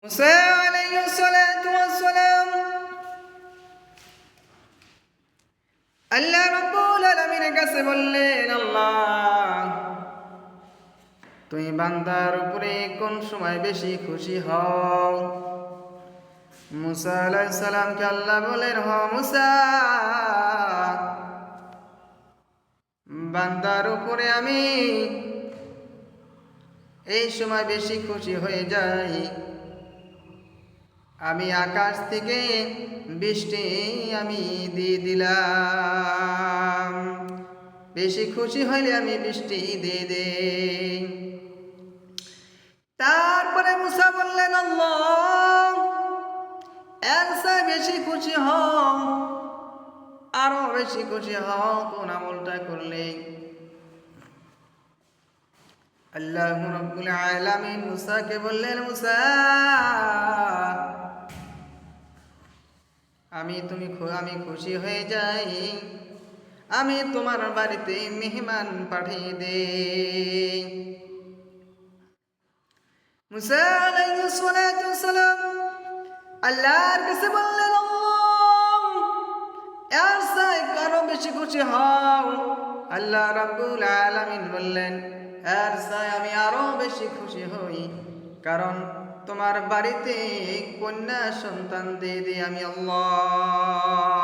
মুসা আলাইহিস সালাতু ওয়াস সালাম আল্লাহ রাব্বুল আলামিনের কাছে বললেন, আল্লাহ তুমি বান্দার উপরে কোন সময় বেশি খুশি হও? মুসা আলাইহিস সালামকে আল্লাহ বলেন, হ মুসা, বান্দার উপরে আমি এই সময় বেশি খুশি হয়ে যাই, আমি আকাশ থেকে বৃষ্টি আমি দিয়ে দিলাম। বেশি খুশি হইলে আমি বৃষ্টি দিয়ে দেই। তারপরে মুসা বললেন, আল্লাহ এর চেয়ে বেশি খুশি হও, আরো বেশি খুশি হও কোন আমলটা করলে? আল্লাহ রাব্বুল আলামিন মুসাকে বললেন, মুসা আমি খুশি হয়ে যাই, আমি তোমার বাড়িতে মেহমান পাঠিয়ে দেই। মুসা আলাইহিস সালাতু ওয়াস সালাম আল্লাহর কাছে বললেন, আল্লাহ এর চেয়ে আরো বেশি খুশি হও। আল্লাহ রাব্বুল আলামিন বললেন, এর চেয়ে আমি আরো বেশি খুশি হই, কারণ তোমার বাড়িতে কন্যা সন্তান দিয়ে দিই আমি আল্লাহ।